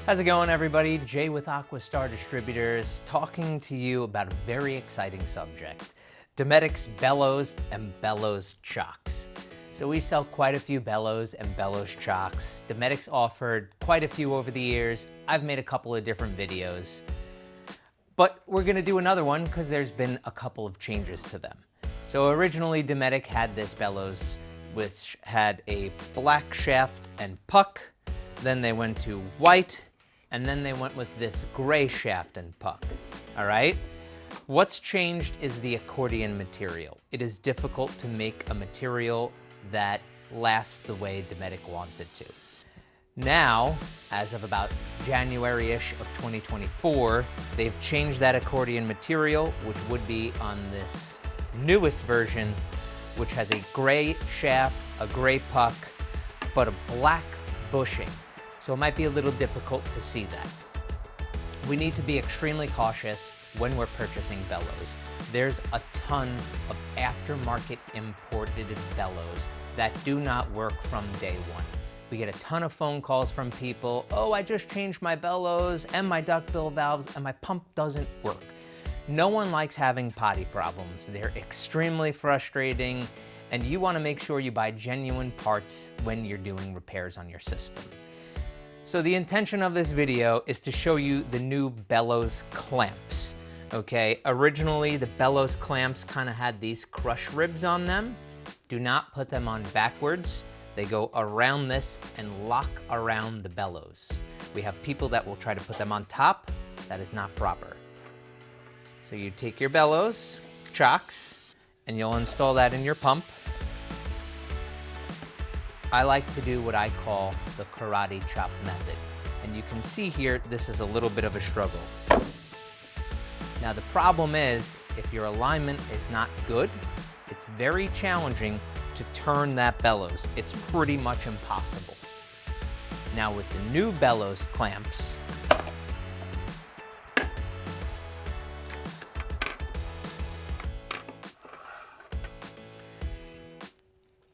How's it going, everybody? Jay with Aquastar Distributors talking to you about a very exciting subject, Dometic Bellows and Bellows chocks. So we sell quite a few Bellows and Bellows chocks. Dometic's offered quite a few over the years. I've made a couple of different videos, but we're gonna do another one because there's been a couple of changes to them. So originally Dometic had this Bellows, which had a black shaft and puck. Then they went to white, and then they went with this gray shaft and puck, all right? What's changed is the accordion material. It is difficult to make a material that lasts the way Dometic wants it to. Now, as of about January-ish of 2024, they've changed that accordion material, which would be on this newest version, which has a gray shaft, a gray puck, but a black bushing. So it might be a little difficult to see that. We need to be extremely cautious when we're purchasing bellows. There's a ton of aftermarket imported bellows that do not work from day one. We get a ton of phone calls from people, oh, I just changed my bellows and my duckbill valves and my pump doesn't work. No one likes having potty problems. They're extremely frustrating, and you want to make sure you buy genuine parts when you're doing repairs on your system. So the intention of this video is to show you the new Bellows clamps, okay? Originally, the Bellows clamps kind of had these crush ribs on them. Do not put them on backwards. They go around this and lock around the bellows. We have people that will try to put them on top. That is not proper. So you take your bellows chocks and you'll install that in your pump. I like to do what I call the karate chop method. And you can see here, this is a little bit of a struggle. Now the problem is, if your alignment is not good, it's very challenging to turn that bellows. It's pretty much impossible. Now with the new bellows clamps,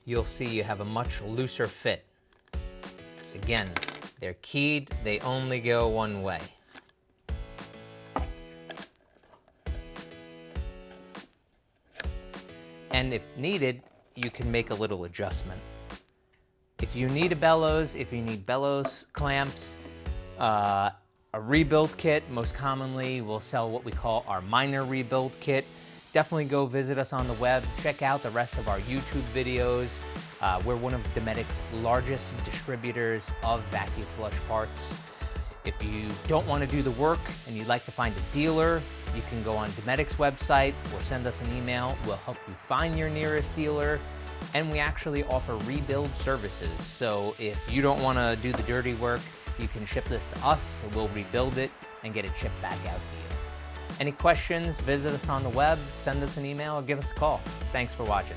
you'll see you have a much looser fit. Again, they're keyed, they only go one way. And if needed, you can make a little adjustment. If you need a bellows, if you need bellows clamps, a rebuild kit, most commonly we'll sell what we call our minor rebuild kit. Definitely go visit us on the web. Check out the rest of our YouTube videos. We're one of Dometic's largest distributors of vacuum flush parts. If you don't want to do the work and you'd like to find a dealer, you can go on Dometic's website or send us an email. We'll help you find your nearest dealer. And we actually offer rebuild services. So if you don't want to do the dirty work, you can ship this to us, we'll rebuild it and get it shipped back out to you. Any questions, visit us on the web, send us an email, or give us a call. Thanks for watching.